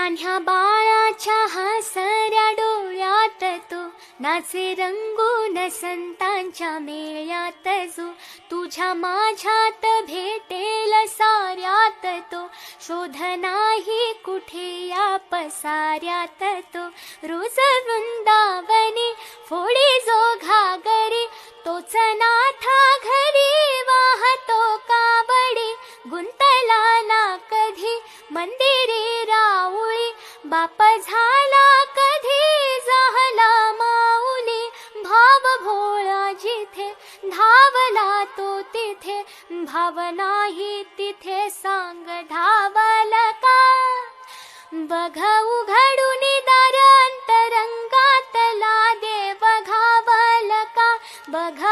तान्ह्या बाळाच्या हसऱ्या डोळ्यात तो नाचे रंगून संतांच्या मेळ्यात जो. तुझ्या माझ्यात भेटेल साऱ्यात तो, शोध नाही कुठे या पसाऱ्यात तो. रोज वृंदावनी फोडी जो घागरी, तोच नाथा घरी वाहतो कावडी. गुंतला ना कधी मंदिरी राऊळी, बाप झाला कधी झाला माऊली. भाव भोळा जिथे धावला तो तिथे, भाव नाही तिथे सांग धावल का. बघ उघडून दार अंतरंगातला देव घावल का. बघ